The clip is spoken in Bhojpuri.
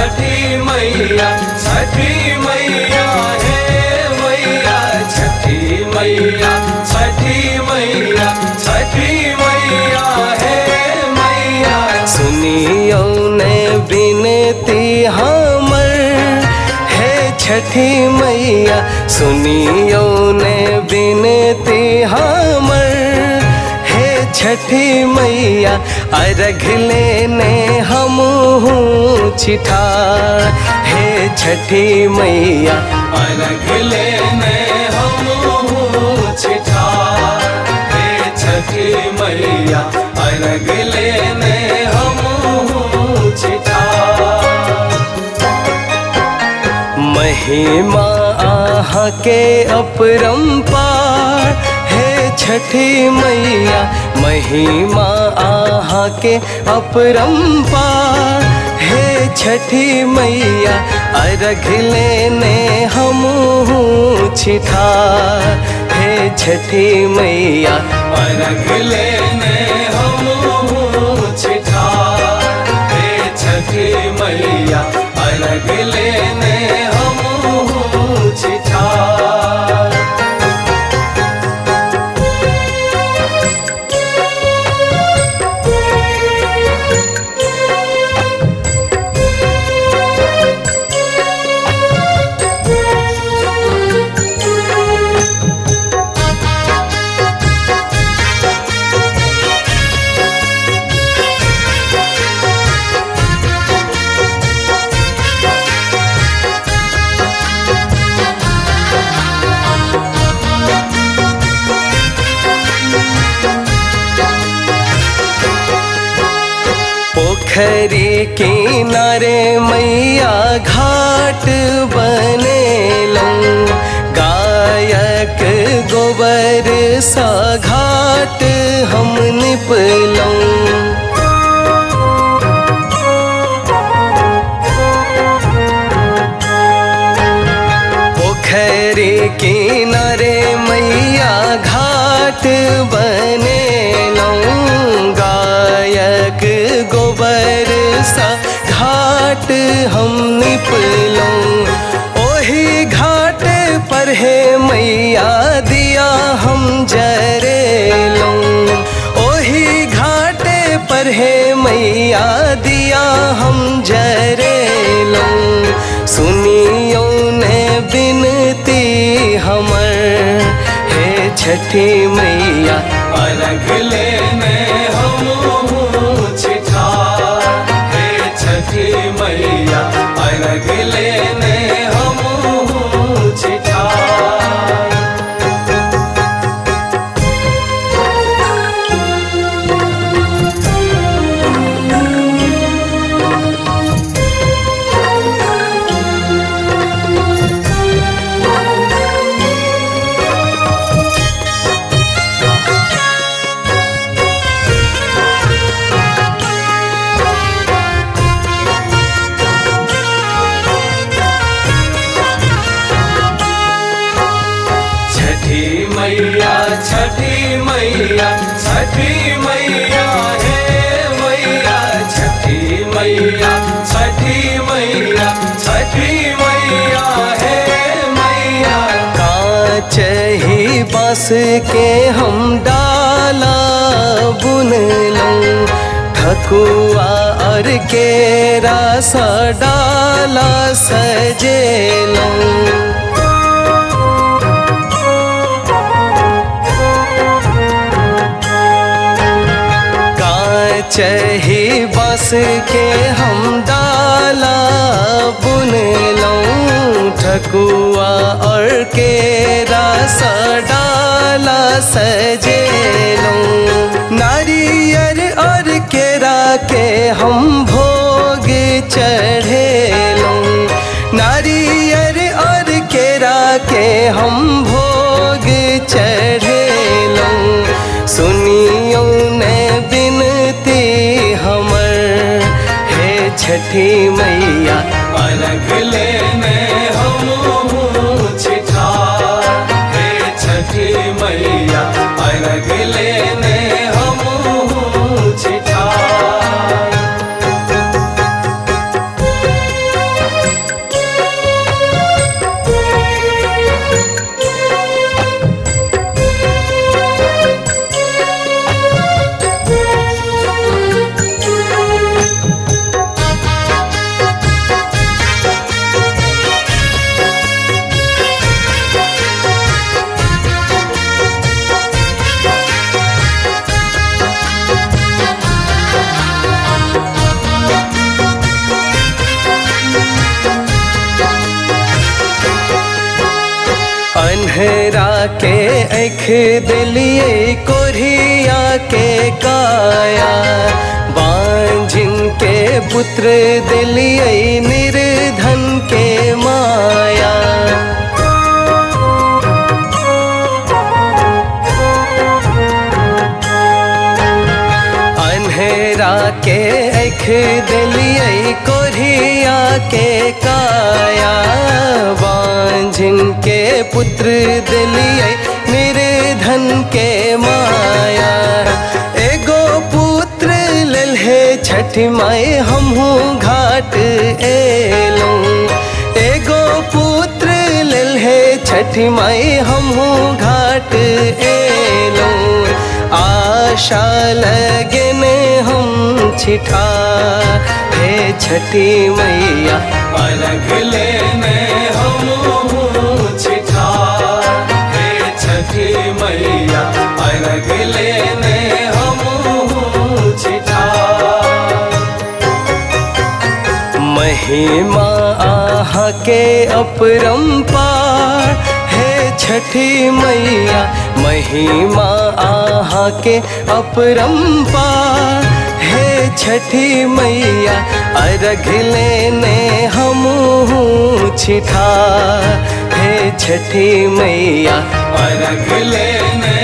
छठी मैया हे मैया छठी मैया हे मैया। सुनियो ने बिनती हमर हे छठी मैया, सुनियो ने बिनती हमर हे छठी मैया। अर्घ लेने हमहूँ छिठार हे छठी मैया, अर्घ लेने हमहूँ छिठार हे छठी मैया, अर्घ लेने हमहूँ छिठार। महिमा आहा के अपरंपार हे छठी मैया, महिमा आहा के अपरंपार हे छठी मैया। अर्घ लेने हमहूँ छिठार हे छठी मैया, अर्घ लेने हमहूँ छिठार हे छठी मैया, अर्घ लेने हमहूँ छिठार। पोखरी किनारे मैया घाट बनेलौं, गायक गोबर सा घाट हम निपलौं। पोखरी किनारे मैया घाट बनेलौं, गायक गोबर सा घाट हम निपलौं। ओही घाट पर है मैया दिया हम जरेलौं, ओही घाट पर है मैया दिया हम जरेलौं। सुनियो ने बिनती हमर हे छठी मैया, अर्घ लेने हमहूँ छिठार हे छठी मैया, अर्घ लेने हमहूँ छिठार। छठी मैया हे मैया छठी मैया हे मैया। कांच ही बांस के हम डाला बुनलौं, ठकुआ और केरा सा डाला सजेलौं। चही बांस के हम डाला बुनलौं, ठकुआ और केरा सा डाला सजेलौं। नारियर और केरा के हम भोग चढ़ेलौं, नारियर और केरा के हम भोग चढ़ेलौं। सुनियो ने बिनती हमर हे छठी मैया, अर्घ लेने हमहूँ छिठार हे छठी मैया, अर्घ लेने हमहूँ छिठार। अन्हरा के ऐख दिलिए कोरिया के काया, बांझिन के पुत्र दिलिए निर्धन के माया। अन्हरा के ऐख दिलिए कोरिया के काया, बांझिन के पुत्र दिलिए निर्धन के माया। एगो पुत्र लल्हे छठी माई हमहू घाट एलूं, एगो पुत्र लल्हे छठी माई हमहू घाट एलूं। आशा लगन हम छिठा हे छठी मैया, अर्घ लेने हम छिठा हे छठी मैया, अर्घ लेने हम छिठा। महिमा आहा के अपरंपार हे छठी मैया, महिमा आहा के अपरंपार हे छठी मैया। अर्घ लेने हम छिठा हे छठी मैया, अर्घ लेने